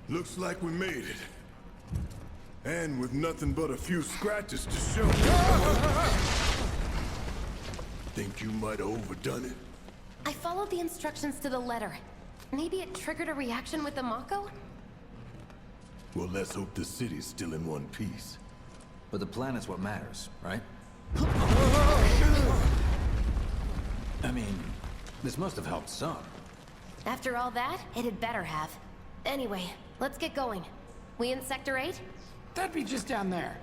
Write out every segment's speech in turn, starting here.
Looks like we made it. And with nothing but a few scratches to show. Think you might have overdone it? I followed the instructions to the letter. Maybe it triggered a reaction with the Mako? Well, let's hope the city's still in one piece. But the planet's what matters, right? I mean, this must have helped some. After all that, it had better have. Anyway, let's get going. We in Sector 8? That'd be just down there.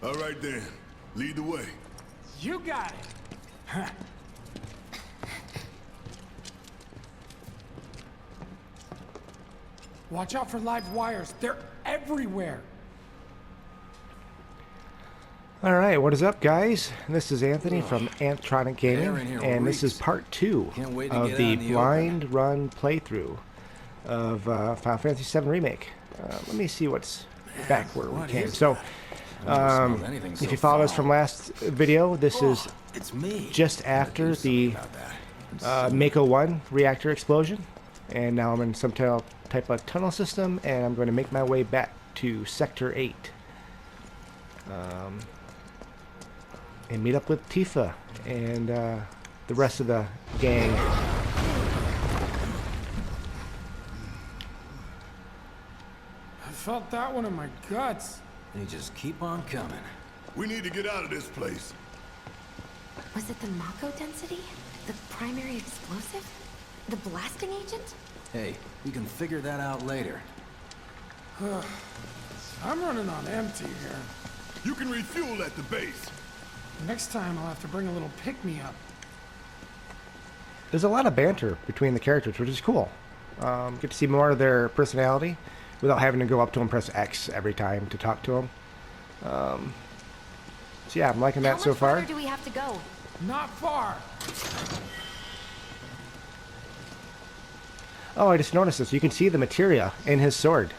All right then, lead the way. You got it. Huh. Watch out for live wires. They're everywhere. All right, what is up, guys? This is Anthony from Anthtronic Gaming, and this is part 2 of the blind run playthrough of Final Fantasy VII Remake. Let me see what's back where we came. So, if you followed us from last video, this is just after the Mako 1 reactor explosion, and now I'm in some type of tunnel system, and I'm going to make my way back to Sector 8. And meet up with Tifa and the rest of the gang. I felt that one in my guts. They just keep on coming. We need to get out of this place. Was it the Mako density? The primary explosive? The blasting agent? Hey, we can figure that out later. I'm running on empty here. You can refuel at the base. Next time I'll have to bring a little pick-me-up. There's a lot of banter between the characters, which is cool. Get to see more of their personality without having to go up to them, press X every time to talk to them. So yeah, I'm liking that so far. How much further do we have to go? Not far. Oh, I just noticed this. You can see the materia in his sword.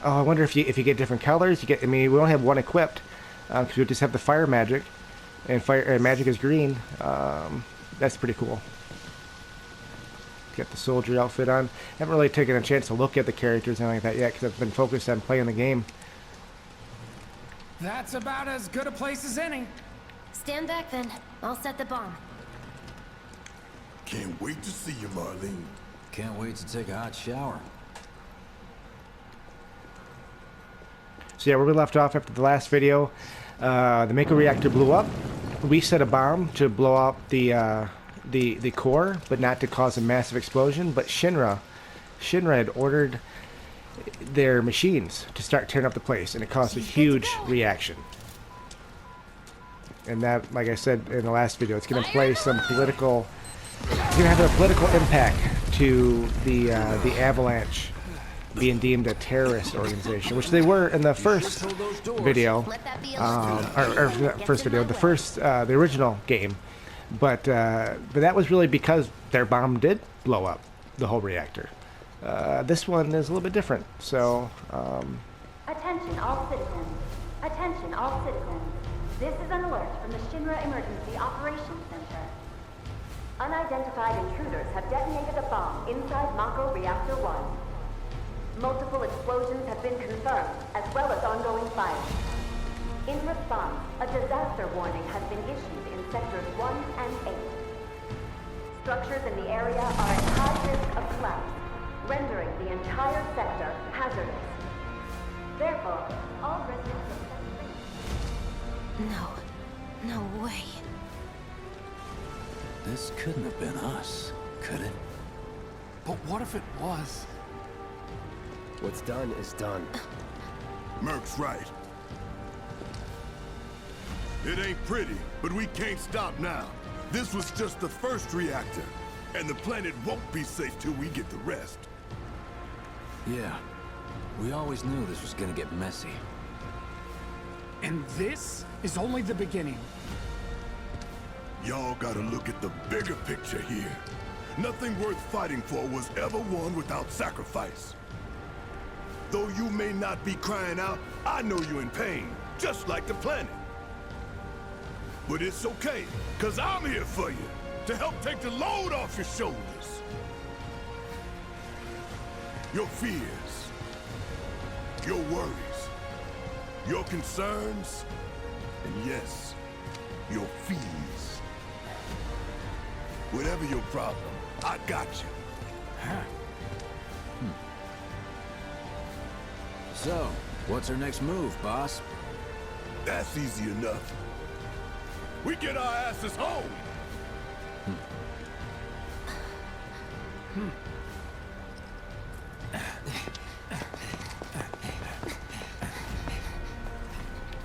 Oh, I wonder if you get different colors. You get. I mean, we only have one equipped because we just have the fire magic, and magic is green. That's pretty cool. Got the soldier outfit on. Haven't really taken a chance to look at the characters and anything like that yet because I've been focused on playing the game. That's about as good a place as any. Stand back then. I'll set the bomb. Can't wait to see you, Marlene. Can't wait to take a hot shower. So yeah, where we left off after the last video, the Mako Reactor blew up. We set a bomb to blow up the core, but not to cause a massive explosion. But Shinra had ordered their machines to start tearing up the place, and it caused a huge reaction. And that, like I said in the last video, it's going to play some political. It's going to have a political impact to the Avalanche being deemed a terrorist organization, which they were in the first video, the original game. But that was really because their bomb did blow up the whole reactor. This one is a little bit different. So, Attention all citizens. Attention all citizens. This is an alert from the Shinra Emergency Operations Center. Unidentified intruders have detonated a bomb inside Mako Reactor 1. Multiple explosions have been confirmed, as well as ongoing fire. In response, a disaster warning has been issued in Sectors 1 and 8. Structures in the area are at high risk of collapse, rendering the entire sector hazardous. Therefore, all residents of No way. This couldn't have been us, could it? But what if it was? What's done is done. Merc's right. It ain't pretty, but we can't stop now. This was just the first reactor, and the planet won't be safe till we get the rest. Yeah, we always knew this was gonna get messy. And this is only the beginning. Y'all gotta look at the bigger picture here. Nothing worth fighting for was ever won without sacrifice. Though you may not be crying out, I know you're in pain, just like the planet. But it's okay, cause I'm here for you, to help take the load off your shoulders. your fears, your worries, your concerns, and yes, your fees. Whatever your problem, I got you. So, what's our next move, boss? That's easy enough. We get our asses home!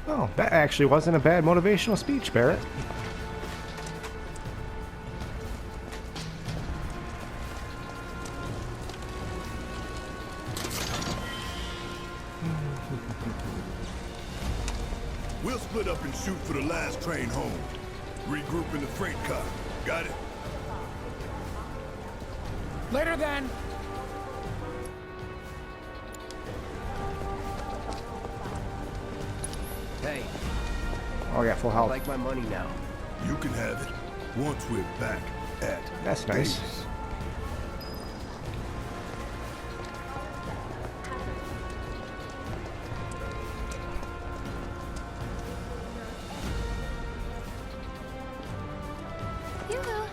Oh, that actually wasn't a bad motivational speech, Barrett. We'll split up and shoot for the last train home. Regroup in the freight car. Got it? Later then. Hey, Oh, yeah, full I health. like my money now. You can have it once we're back at That's nice. base. Yoo-hoo.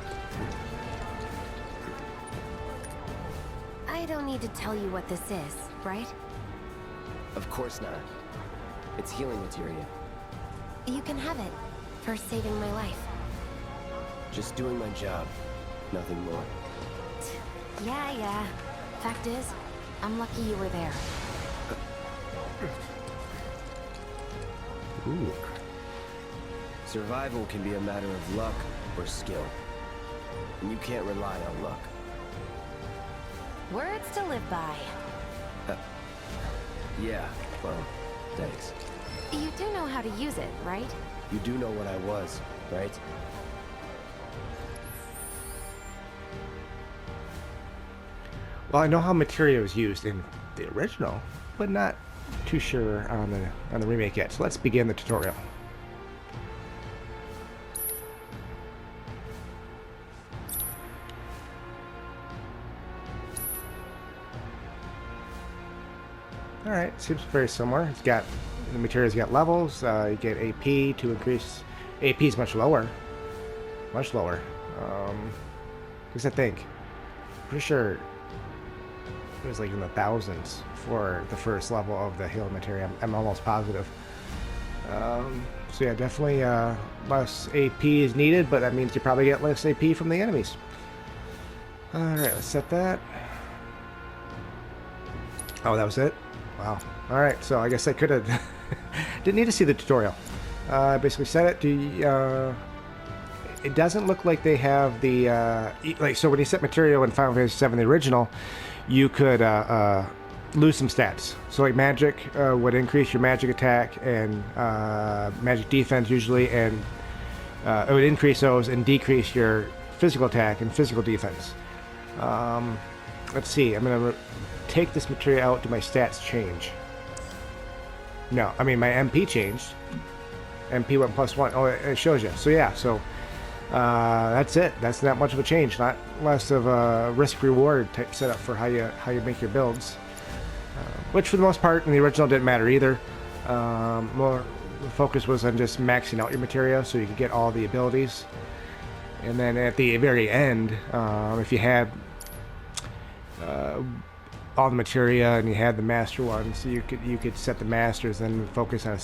I don't need to tell you what this is, right? Of course not. It's healing materia. You can have it for saving my life. Just doing my job. Nothing more. Yeah. Fact is, I'm lucky you were there. Ooh. Survival can be a matter of luck or skill. And you can't rely on luck. Words to live by. Yeah, well, thanks. You do know how to use it, right? You do know what I was, right? Well, I know how materia was used in the original, but not too sure on the remake yet. So let's begin the tutorial. All right, seems very similar. It's got the material's got levels. You get AP to increase. AP is much lower. Much lower. Because I think, pretty sure it was like in the thousands for the first level of the healing materia. I'm almost positive. So yeah, definitely less AP is needed, but that means you probably get less AP from the enemies. All right, let's set that. Oh, that was it. Wow. All right, so I guess I could have didn't need to see the tutorial. I basically set it. It doesn't look like they have the like. So when you set material in Final Fantasy VII, the original, you could lose some stats. So like magic would increase your magic attack and magic defense usually, and it would increase those and decrease your physical attack and physical defense. Let's see. I'm gonna take this material out. Do my stats change? No, I mean my MP changed. MP went +1. Oh, it shows you. So yeah, so that's it. That's not much of a change. Not less of a risk-reward type setup for how you make your builds. Which for the most part in the original didn't matter either. More the focus was on just maxing out your materia so you could get all the abilities. And then at the very end, if you had all the materia and you had the master ones, so you could set the masters and focus on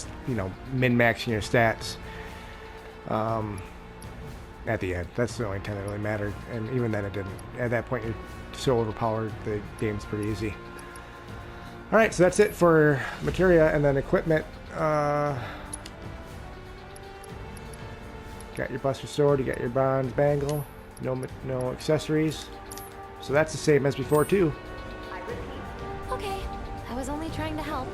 min-maxing your stats at the end. That's the only time that really mattered, and even then it didn't. At that point you're so overpowered the game's pretty easy. Alright, so that's it for materia. And then equipment, got your Buster Sword, you got your bronze bangle, no accessories, so that's the same as before too. Okay, I was only trying to help.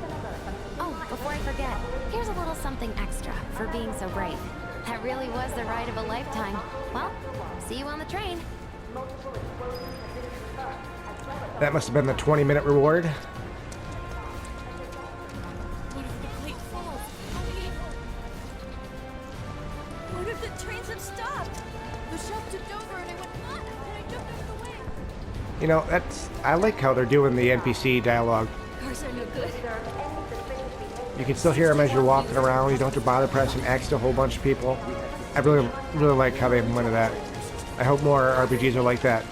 Oh, before I forget, here's a little something extra for being so brave. That really was the ride of a lifetime. Well, see you on the train. That must have been the 20-minute reward. What if the plate falls? What if the trains have stopped? The shelf tipped over and I went flat and I jumped out of the way. You know, I like how they're doing the NPC dialogue. Cars are no good. You can still hear them as you're walking around. You don't have to bother pressing X to a whole bunch of people. I really like how they implemented that. I hope more RPGs are like that.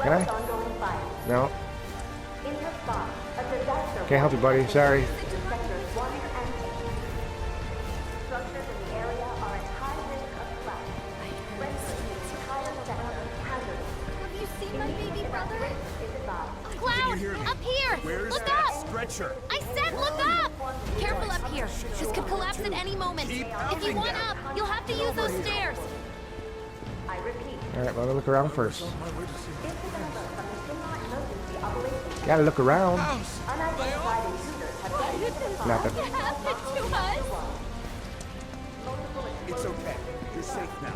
Can I? No. Can't help you, buddy. Sorry. Have you seen my baby brother? Cloud! Up here! Where's Look that up! stretcher? I said look up! Careful up here. This could collapse at any moment. If you want up, you'll have to use those stairs. Alright, let me look around first. Gotta look around. Nothing. What happened to us? It's okay. You're safe now.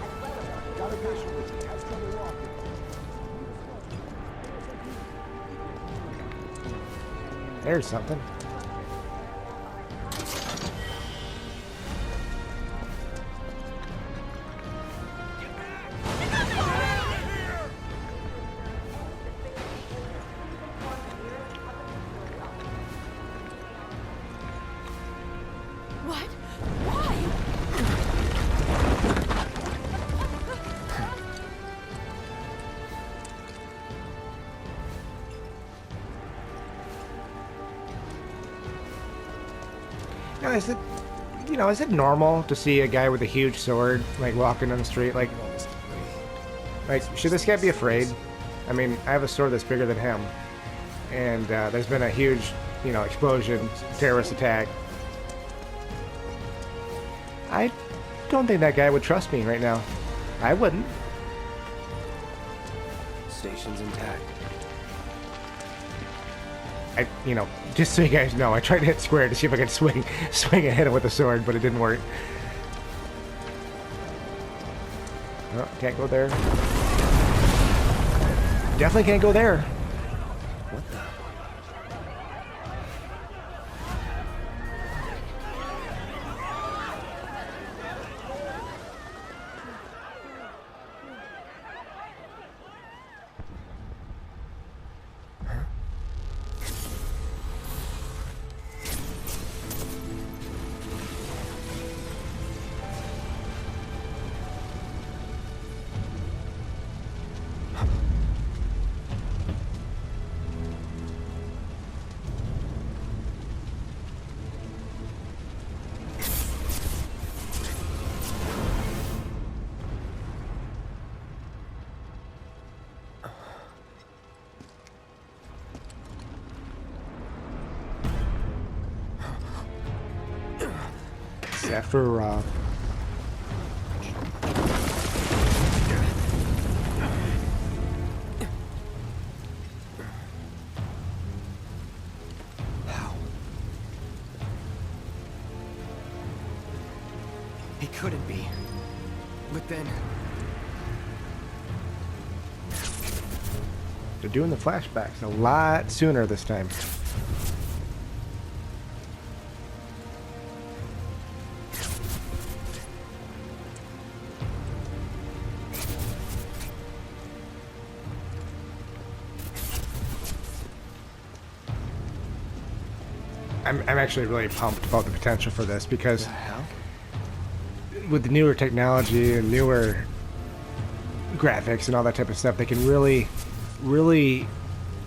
There's something. What? Why? Now, is it normal to see a guy with a huge sword like walking on the street? Like should this guy be afraid? I mean, I have a sword that's bigger than him, and there's been a huge, explosion, terrorist attack. I don't think that guy would trust me right now. I wouldn't. Station's intact. Just so you guys know, I tried to hit square to see if I could swing and hit him with a sword, but it didn't work. Oh, can't go there. Definitely can't go there. What the? Sephiroth. How? He couldn't be. But then... They're doing the flashbacks a lot sooner this time. I'm actually really pumped about the potential for this because with the newer technology and newer graphics and all that type of stuff, they can really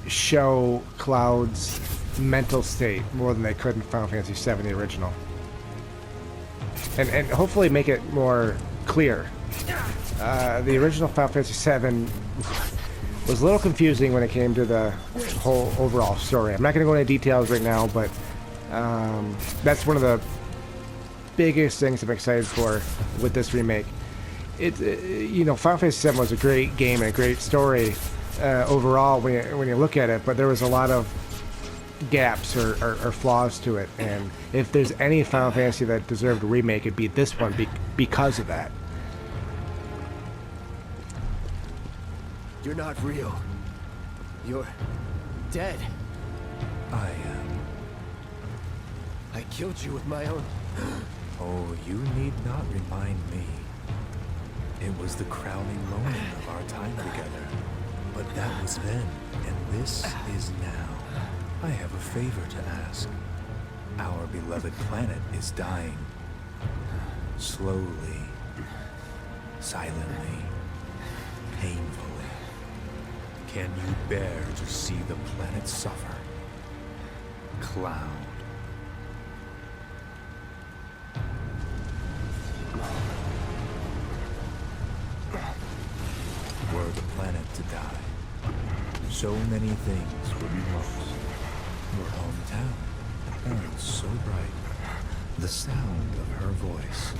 show Cloud's mental state more than they could in Final Fantasy VII, the original, and hopefully make it more clear. The original Final Fantasy VII was a little confusing when it came to the whole overall story. I'm not going to go into details right now, but that's one of the biggest things I'm excited for with this remake. Final Fantasy VII was a great game and a great story overall when you look at it, but there was a lot of gaps or flaws to it, and if there's any Final Fantasy that deserved a remake, it'd be this one because of that. You're not real. You're dead. I am. I killed you with my own... Oh, you need not remind me. It was the crowning moment of our time together. But that was then, and this is now. I have a favor to ask. Our beloved planet is dying. Slowly. Silently. Painfully. Can you bear to see the planet suffer? Cloud. Were the planet to die, so many things would be lost. Your hometown burns so bright. The sound of her voice,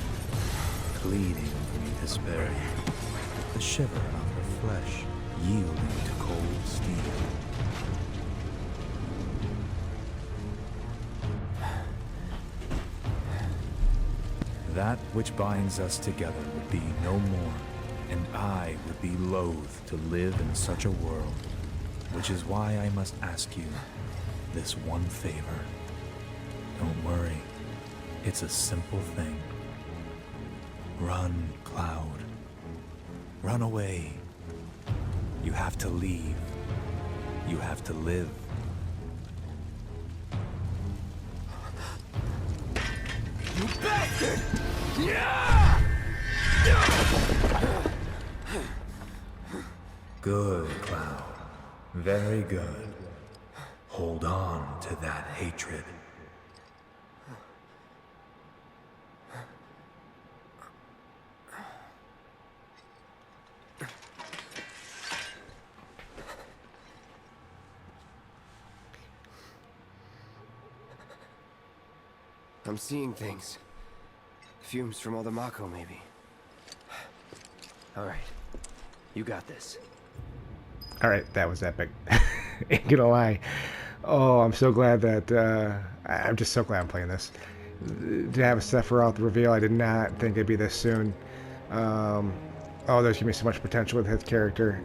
pleading beneath his barrier. The shiver of her flesh, yielding to cold steel. That which binds us together would be no more, and I would be loath to live in such a world, which is why I must ask you this one favor. Don't worry, it's a simple thing. Run, Cloud. Run away. You have to leave. You have to live. You bastard! Good, Cloud. Very good. Hold on to that hatred. I'm seeing things. Fumes from all the Mako, maybe. Alright. You got this. Alright, that was epic. Ain't gonna lie. Oh, I'm so glad that, I'm just so glad I'm playing this. To have a Sephiroth reveal, I did not think it'd be this soon. Oh, there's gonna be so much potential with his character.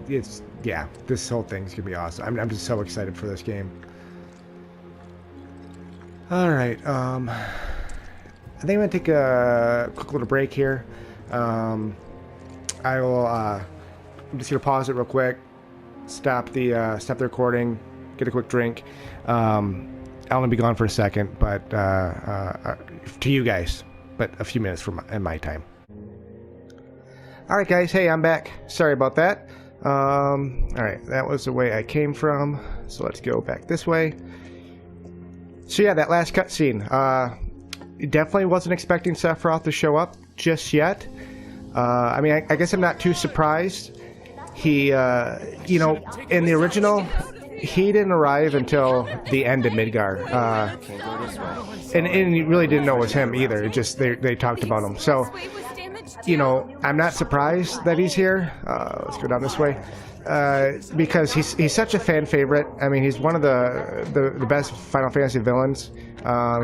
It's, yeah, this whole thing's gonna be awesome. I'm just so excited for this game. Alright, I think I'm gonna take a quick little break here. I'm just gonna pause it real quick, stop the recording, get a quick drink. I'll only be gone for a second, but to you guys, but a few minutes in my time. Alright guys, hey, I'm back. Sorry about that. Alright, that was the way I came from, so let's go back this way. So yeah, that last cutscene, definitely wasn't expecting Sephiroth to show up just yet. I mean, I guess I'm not too surprised. He, you know, in the original, he didn't arrive until the end of Midgar. And you really didn't know it was him either. It just, they talked about him. So, you know, I'm not surprised that he's here. Let's go down this way. Because he's such a fan favorite. I mean, he's one of the best Final Fantasy villains.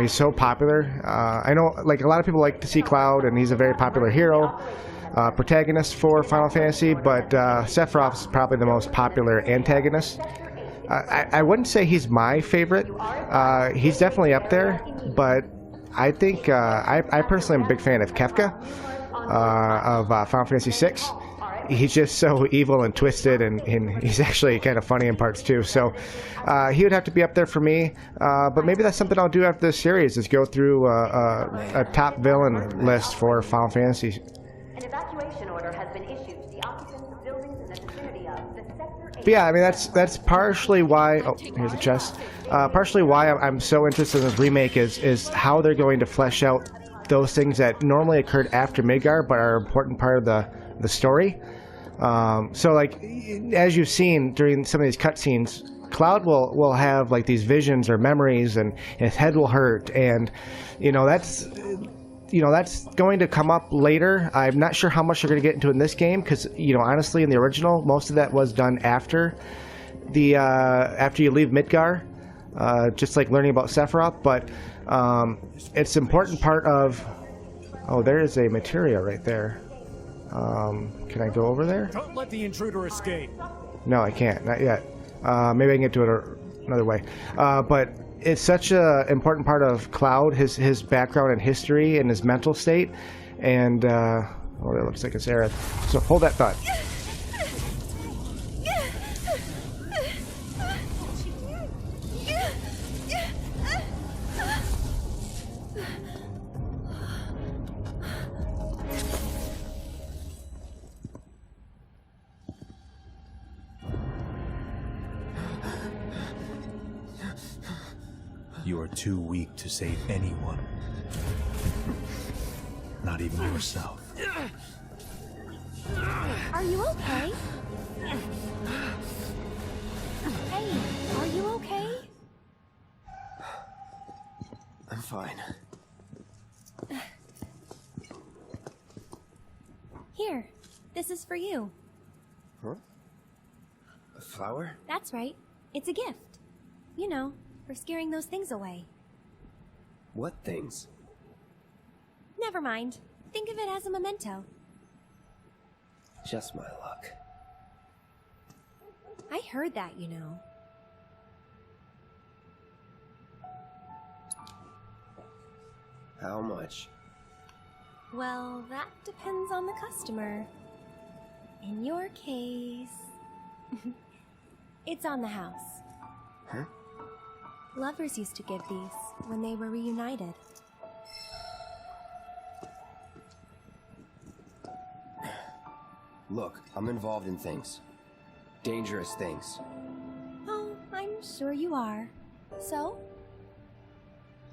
He's so popular. I know, like, a lot of people like to see Cloud, and he's a very popular hero, protagonist for Final Fantasy, but Sephiroth is probably the most popular antagonist. I wouldn't say he's my favorite. He's definitely up there, but I think I personally am a big fan of Kefka of Final Fantasy VI. He's just so evil and twisted, and he's actually kind of funny in parts too. So he would have to be up there for me. But maybe that's something I'll do after this series, is go through a top villain list for Final Fantasy. An evacuation order has been issued to the occupants of buildings in the vicinity of the Sector 8. But yeah, I mean, that's partially why. Oh, here's a chest. Partially why I'm so interested in this remake is how they're going to flesh out those things that normally occurred after Midgar, but are an important part of the story. So like, as you've seen during some of these cutscenes, Cloud will have like these visions or memories, and his head will hurt, and that's going to come up later. I'm not sure how much they're going to get into in this game, because honestly, in the original, most of that was done after you leave Midgar, just like learning about Sephiroth. But it's an important part of. Oh, there is a Materia right there. Can I go over there? Don't let the intruder escape. No, I can't. Not yet. Maybe I can get to it another way. But it's such an important part of Cloud, his background and history and his mental state. And, oh, it looks like it's Aerith. So hold that thought. You are too weak to save anyone. Not even yourself. Are you okay? Hey, are you okay? I'm fine. Here, this is for you. Huh? A flower? That's right. It's a gift. You know, for scaring those things away. What things? Never mind. Think of it as a memento. Just my luck. I heard that, you know. How much? Well, that depends on the customer. In your case... it's on the house. Huh? Lovers used to give these when they were reunited. Look, I'm involved in things. Dangerous things. Oh, I'm sure you are. So?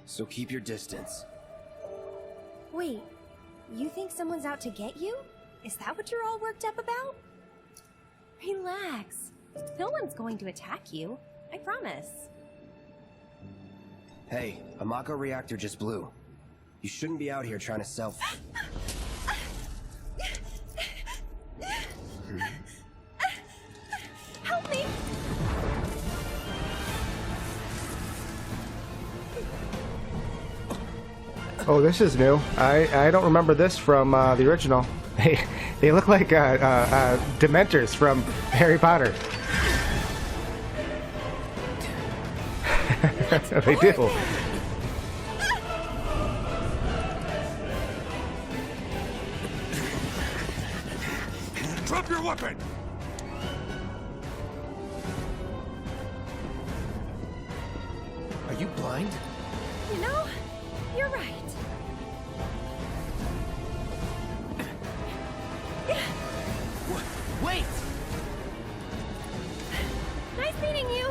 So keep your distance. Wait, you think someone's out to get you? Is that what you're all worked up about? Relax. No one's going to attack you. I promise. Hey, a Mako Reactor just blew. You shouldn't be out here trying to sell... Help me! Oh, this is new. I don't remember this from the original. They look like Dementors from Harry Potter. They do. Drop your weapon! Are you blind? You know, you're right. Wait! Nice meeting you.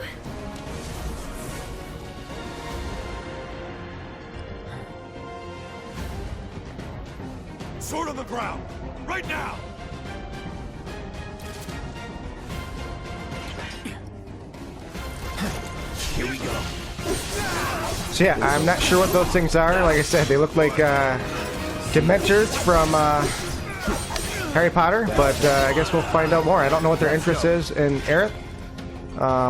Sword on the ground! Right now! Here we go. So yeah, I'm not sure what those things are. Like I said, they look like Dementors from Harry Potter, but I guess we'll find out more. I don't know what their interest is in Aerith.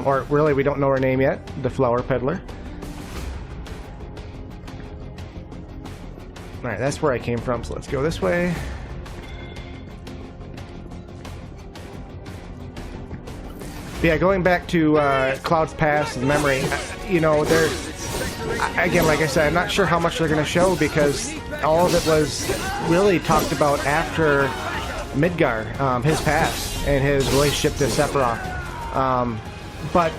Or really, we don't know her name yet, the flower peddler. Alright, that's where I came from, so let's go this way. But yeah, going back to Cloud's past and memory, you know, again, like I said, I'm not sure how much they're going to show because all of it was really talked about after Midgar, his past and his relationship to Sephiroth. But,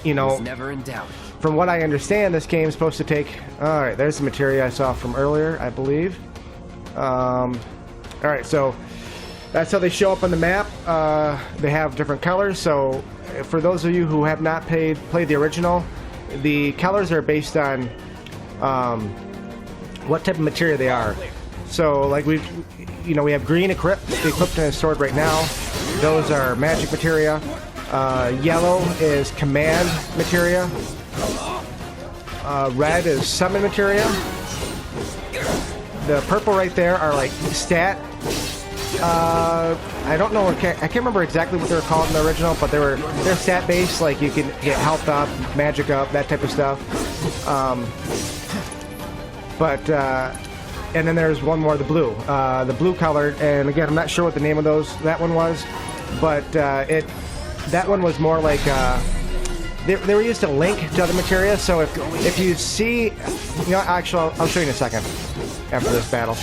you know, Never in doubt. from what I understand, this game is supposed to take... Alright, there's the materia I saw from earlier, I believe. Alright, so that's how they show up on the map. They have different colors, so for those of you who have not played the original, the colors are based on what type of materia they are. So, like, we have green equipped in his sword right now. Those are magic materia. Yellow is command materia. Red is summon materia. The purple right there are like stat. I don't know. I can't remember exactly what they were called in the original, but they're stat based. Like you can get health up, magic up, that type of stuff. And then there's one more, the blue colored. And again, I'm not sure what the name of that one was, but that one was more like they were used to link to other materia. So if you see, you know, actually, I'll show you in a second after this battle.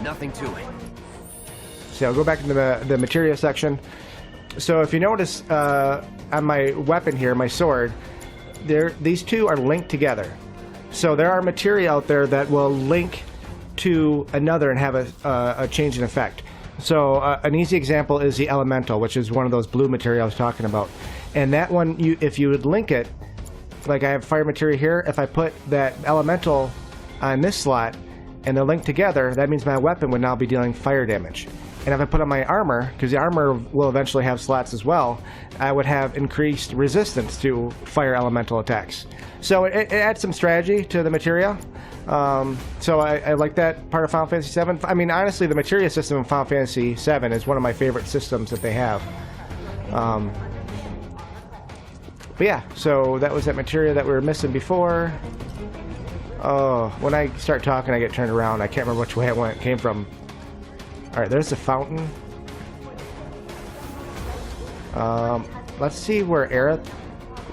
Nothing to it. So I'll go back into the materia section. So if you notice on my weapon here, my sword, these two are linked together. So there are materia out there that will link to another and have a change in effect. So an easy example is the elemental, which is one of those blue materia I was talking about. And that one, if you would link it, like I have fire materia here, if I put that elemental on this slot and they're linked together, that means my weapon would now be dealing fire damage. And if I put on my armor, because the armor will eventually have slots as well, I would have increased resistance to fire elemental attacks. So it adds some strategy to the materia. So I like that part of Final Fantasy VII. I mean, honestly, the materia system in Final Fantasy VII is one of my favorite systems that they have. But yeah, so that was that materia that we were missing before. Oh, when I start talking, I get turned around. I can't remember which way I came from. Alright, there's the fountain. Let's see where Aerith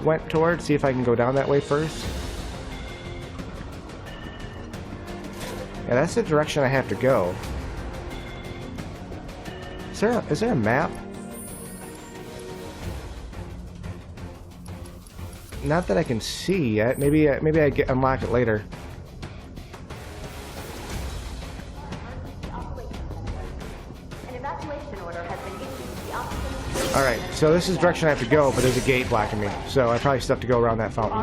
went towards. See if I can go down that way first. Yeah, that's the direction I have to go. Is there a map? Not that I can see yet. Maybe I unlock it later. Alright, so this is the direction I have to go, but there's a gate blocking me. So I probably still have to go around that fountain.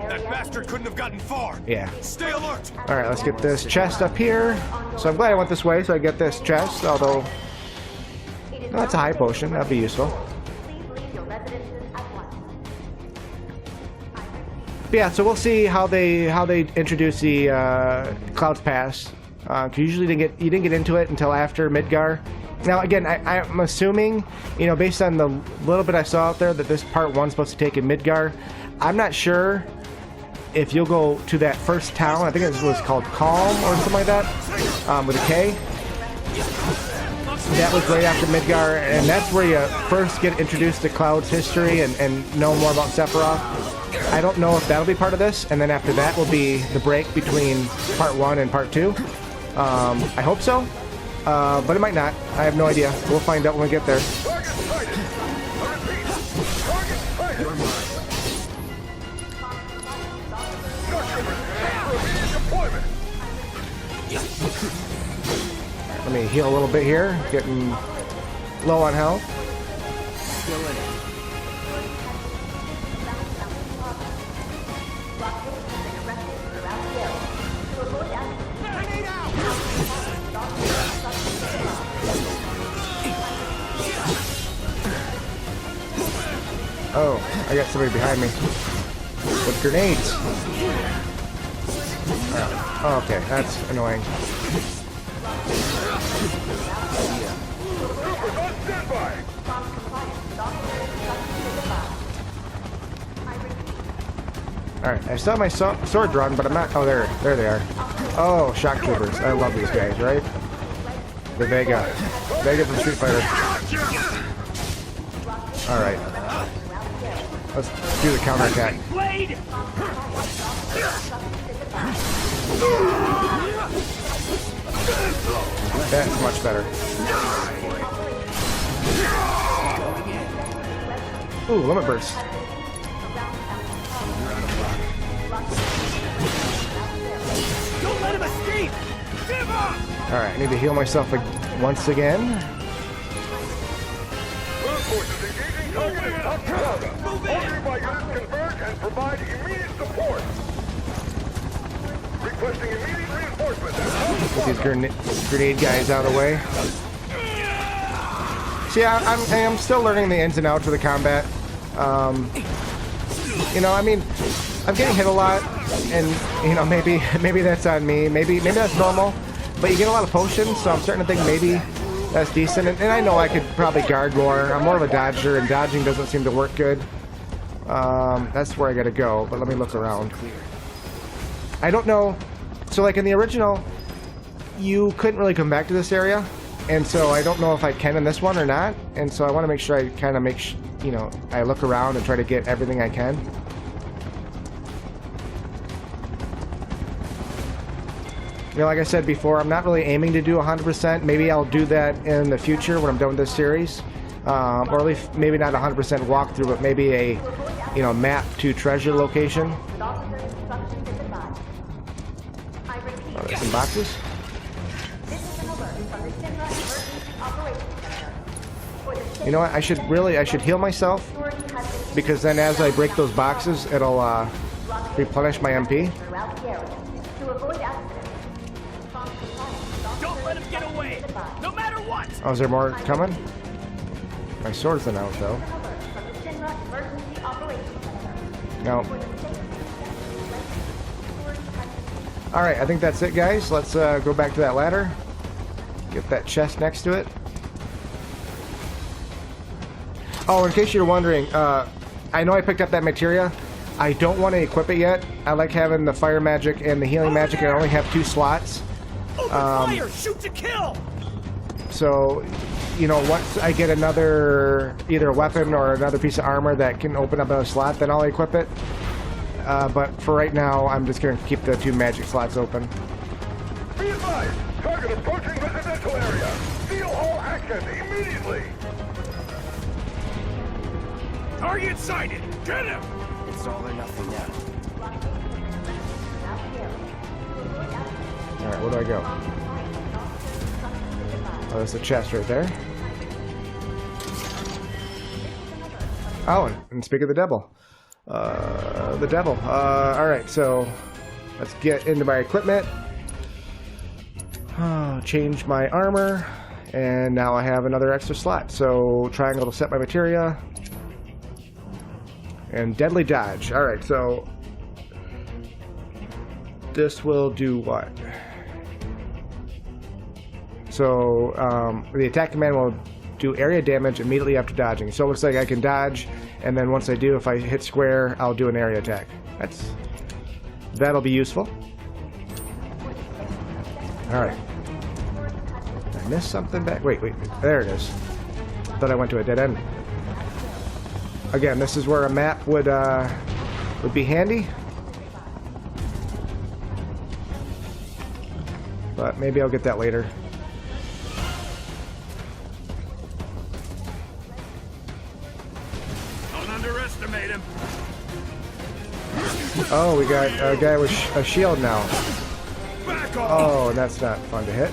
That bastard couldn't have gotten far. Yeah. Stay alert. Alright, let's get this chest up here. So I'm glad I went this way so I get this chest, although... Oh, that's a high potion. That'd be useful. But yeah, so we'll see how they introduce the Cloud's Pass. 'Cause usually you didn't get into it until after Midgar. Now again, I'm assuming, you know, based on the little bit I saw out there, that this part 1's supposed to take in Midgar. I'm not sure if you'll go to that first town. I think it was called Calm or something like that, with a K. That was right after Midgar, and that's where you first get introduced to Cloud's history and know more about Sephiroth. I don't know if that'll be part of this, and then after that will be the break between part 1 and part 2. I hope so, but it might not. I have no idea. We'll find out when we get there. Let me heal a little bit here. Getting low on health. Oh, I got somebody behind me with grenades. Oh, okay, that's annoying. Alright, I still have my sword drawn, but I'm not... Oh, there they are. Oh, shock troopers. I love these guys, right? The Vega. Vega from Street Fighter. Alright. Let's do the counterattack. That's much better. Ooh, limit burst. Don't let him escape! Give up! Alright, I need to heal myself once again. Forces engaging targeted Sephiroth. All nearby units converge and provide immediate support. Requesting immediate reinforcements. Get these grenade guys out of the way. See, I'm still learning the ins and outs of the combat. You know, I mean, I'm getting hit a lot, and you know, maybe that's on me. Maybe that's normal. But you get a lot of potions, so I'm starting to think maybe that's decent. And I know I could probably guard more. I'm more of a dodger, and dodging doesn't seem to work good. That's where I gotta go. But let me look around. I don't know. So like in the original you couldn't really come back to this area, and so I don't know if I can in this one or not, and so I want to make sure I kind of you know, I look around and try to get everything I can. You know, like I said before, I'm not really aiming to do 100%. Maybe I'll do that in the future when I'm done with this series. Or at least maybe not 100% walkthrough, but maybe a, you know, map to treasure location. Oh, there's some boxes. You know what? I should heal myself, because then as I break those boxes, it'll replenish my MP. Don't let him get away, no matter what. Oh, is there more coming? My sword's out though. No. Alright, I think that's it, guys. Let's go back to that ladder. Get that chest next to it. Oh, in case you're wondering, I know I picked up that materia. I don't want to equip it yet. I like having the fire magic and the healing magic, and I only have 2 slots. Fire! Shoot to kill! So, you know, once I get another, either a weapon or another piece of armor that can open up another slot, then I'll equip it. But for right now, I'm just going to keep the 2 magic slots open. Be advised! Target approaching residential area! Seal all action immediately! Target sighted! Get him! It's all or nothing now. Alright, where do I go? Oh, there's a chest right there. Oh, and speak of the devil. Alright, so let's get into my equipment. Change my armor. And now I have another extra slot. So triangle to set my materia. And deadly dodge. Alright, so this will do what? So the attack command will do area damage immediately after dodging. So it looks like I can dodge, and then once I do, if I hit square, I'll do an area attack. That'll be useful. Alright. Did I miss something back? Wait, there it is. Thought I went to a dead end. Again, this is where a map would be handy. But maybe I'll get that later. Don't underestimate him. Oh, we got a guy with a shield now. Oh, and that's not fun to hit.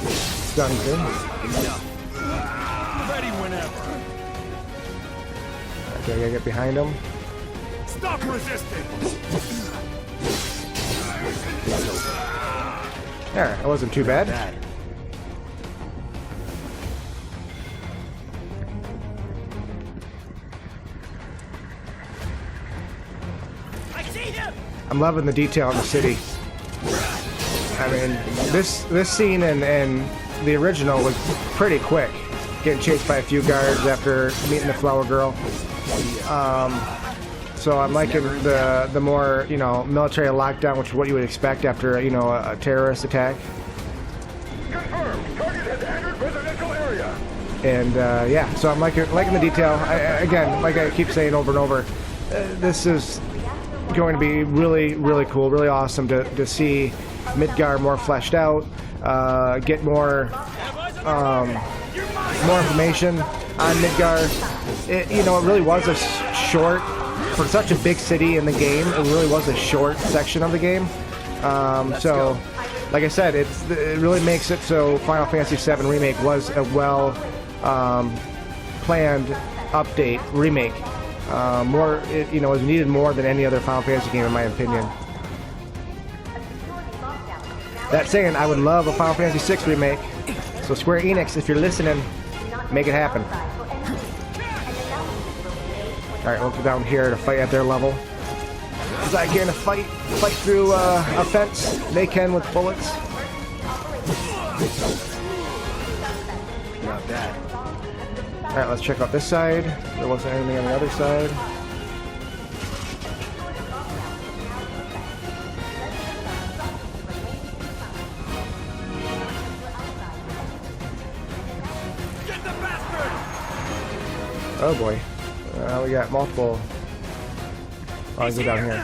Stunned him. Ready whenever. Okay, I gotta get behind him. Stop resisting. There, that wasn't too bad. I see him. I'm loving the detail in the city. I mean, this scene and the original was pretty quick. Getting chased by a few guards after meeting the flower girl. So I'm liking the more, you know, military lockdown, which is what you would expect after, you know, a terrorist attack. Confirmed! Target has entered residential area! And yeah, so I'm liking the detail. Again, like I keep saying over and over, this is going to be really, really cool, really awesome to see Midgar more fleshed out, get more information on Midgar. You know, it really was a short, for such a big city in the game, it really was a short section of the game. So, like I said, it really makes it so Final Fantasy VII Remake was a well planned update, remake. You know, it was needed more than any other Final Fantasy game in my opinion. That saying, I would love a Final Fantasy VI remake. So Square Enix, if you're listening, make it happen. Alright, we'll go down here to fight at their level. Because I can fight through a fence. They can with bullets. Not bad. Alright, let's check out this side. There wasn't anything on the other side. Oh boy. We got multiple. Oh, I go down here.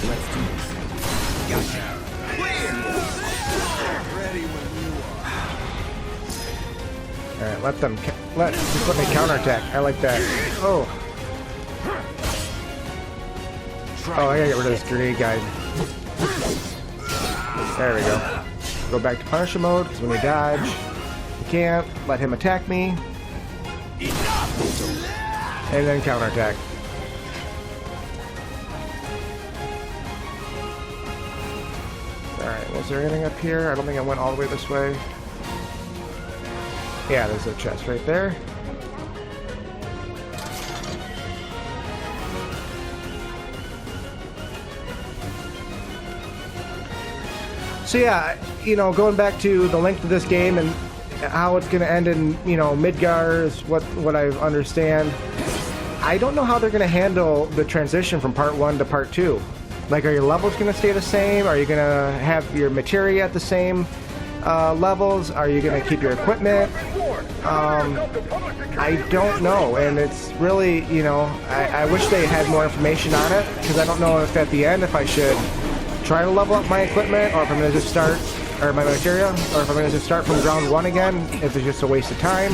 Let's do this. Gotcha. Ready when you are. Alright, just let me counterattack. I like that. Oh. Oh, I gotta get rid of this grenade guy. There we go. Go back to Punisher mode, because when we dodge, we can't let him attack me. And then counterattack. Alright, was there anything up here? I don't think I went all the way this way. Yeah, there's a chest right there. So yeah, you know, going back to the length of this game and how it's going to end in, you know, Midgar is what I understand. I don't know how they're going to handle the transition from Part 1 to Part 2. Like, are your levels going to stay the same? Are you going to have your materia at the same levels? Are you going to keep your equipment? I don't know, and it's really, you know, I wish they had more information on it, because I don't know if at the end if I should try to level up my equipment, or if I'm going to just start, or my materia, or if I'm going to just start from ground one again, if it's just a waste of time.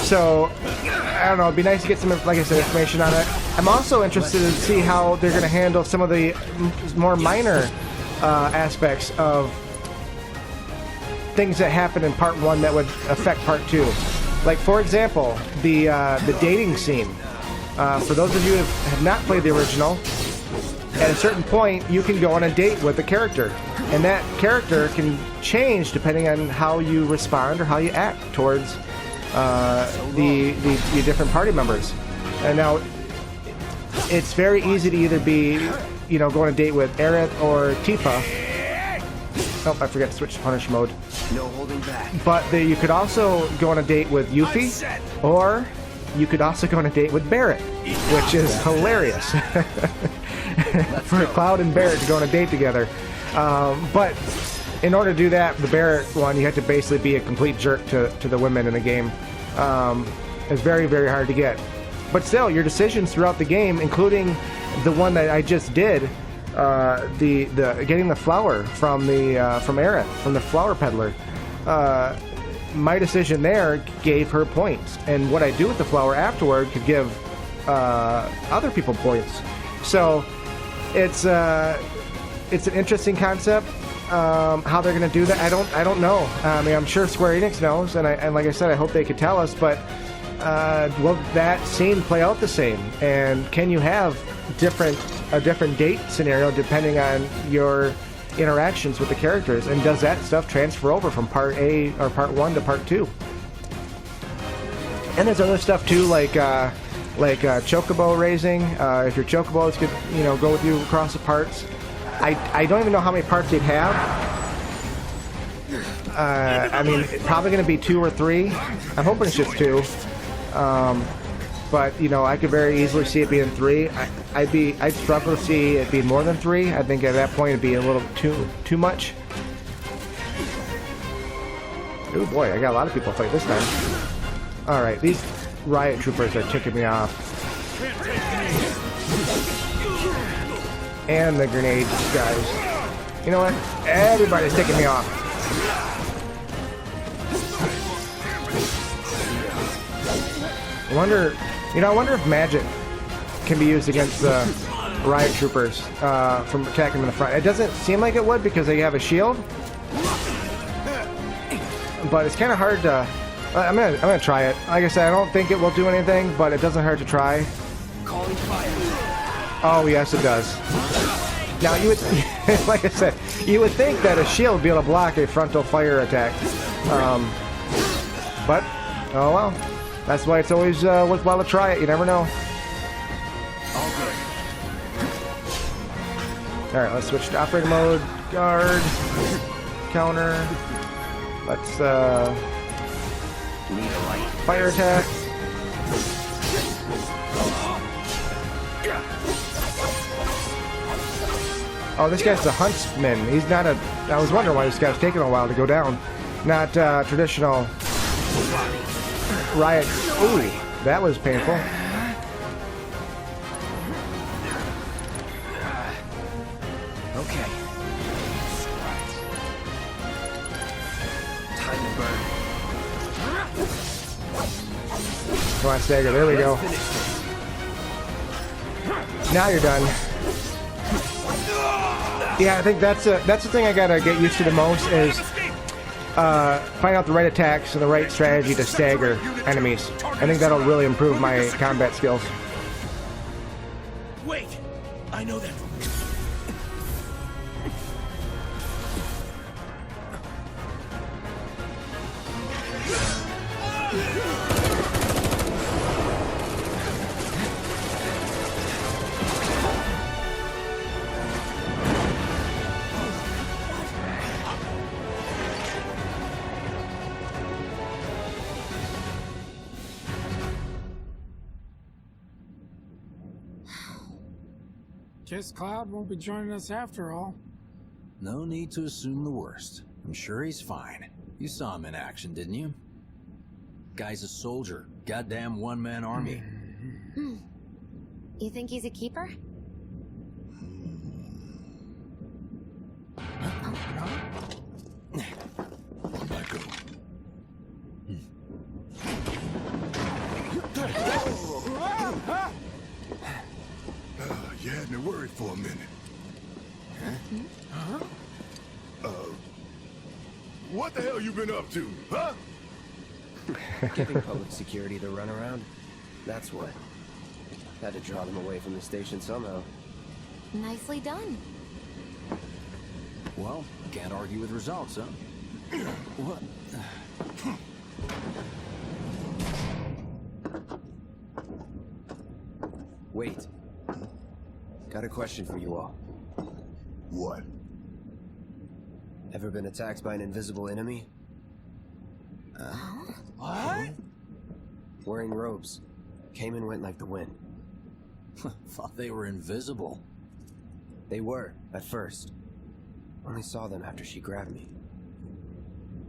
So, I don't know, it'd be nice to get some, like I said, information on it. I'm also interested to see how they're going to handle some of the more minor aspects of things that happen in Part 1 that would affect Part 2. Like, for example, the dating scene. For those of you who have not played the original, at a certain point, you can go on a date with a character. And that character can change depending on how you respond or how you act towards the different party members. And now, it's very easy to either be, you know, go on a date with Aerith or Tifa. Oh, I forgot to switch to Punish mode. No holding back. But you could also go on a date with Yuffie, or you could also go on a date with Barrett, which is hilarious. For Cloud and Barrett to go on a date together. But in order to do that, the Barrett one, you have to basically be a complete jerk to the women in the game. It's very, very hard to get. But still, your decisions throughout the game, including the one that I just did, getting the flower from Aerith, from the flower peddler. My decision there gave her points, and what I do with the flower afterward could give other people points. So it's an interesting concept. How they're going to do that, I don't know. I mean, I'm sure Square Enix knows, and like I said, I hope they could tell us. But will that scene play out the same? And can you have a different date scenario depending on your interactions with the characters? And does that stuff transfer over from Part A or Part 1 to Part 2? And there's other stuff too, like chocobo raising. If your chocobos could, you know, go with you across the parts. I don't even know how many parts they'd have. I mean, it's probably going to be 2 or 3. I'm hoping it's just 2. But, you know, I could very easily see it being 3. I'd struggle to see it being more than 3. I think at that point it'd be a little too much. Oh boy, I got a lot of people fight this time. Alright, these riot troopers are ticking me off. And the grenade guys. You know what? Everybody's ticking me off. I wonder if magic can be used against the riot troopers from attacking them in the front. It doesn't seem like it would because they have a shield, but it's kind of hard to. I'm gonna try it. Like I said, I don't think it will do anything, but it doesn't hurt to try. Calling fire. Oh yes, it does. Now you would, like I said, you would think that a shield would be able to block a frontal fire attack, but oh well. That's why it's always worthwhile to try it. You never know. All good. Alright, let's switch to operator mode. Guard. Counter. Let's, fire attack. Oh, this guy's the huntsman. He's not a... I was wondering why this guy was taking a while to go down. Not traditional riot. Ooh, that was painful. Okay. Time to burn. Come on, Stagger. There we go. Now you're done. Yeah, I think that's the thing I gotta get used to the most is find out the right attacks and the right strategy to stagger enemies. I think that'll really improve my combat skills. Wait! I know that. Guess Cloud won't be joining us after all. No need to assume the worst. I'm sure he's fine. You saw him in action, didn't you? Guy's a soldier. Goddamn one-man army. You think he's a keeper? Mako. You had me worried for a minute. What the hell you been up to, huh? Giving public security the runaround? That's what. Had to draw them away from the station somehow. Nicely done. Well, can't argue with results, huh? What? Wait. Got a question for you all. What? Ever been attacked by an invisible enemy? What? Wearing robes. Came and went like the wind. Thought they were invisible. They were, at first. Only saw them after she grabbed me.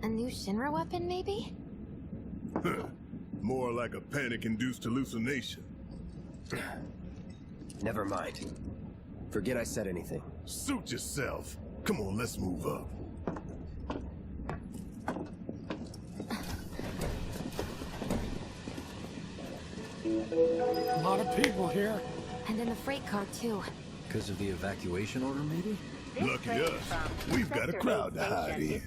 A new Shinra weapon, maybe? More like a panic-induced hallucination. Never mind. Forget I said anything. Suit yourself. Come on, let's move up. A lot of people here. And in the freight car, too. Because of the evacuation order, maybe? Lucky us. We've got a crowd to hide in.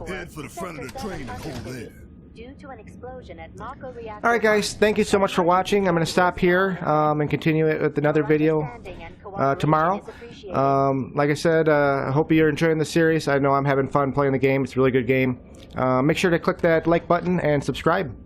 Head for the front of the train and hold there. Due to an explosion at Mako Reactor. Alright guys, thank you so much for watching. I'm going to stop here and continue it with another video tomorrow. Like I said, I hope you're enjoying the series. I know I'm having fun playing the game. It's a really good game. Make sure to click that like button and subscribe.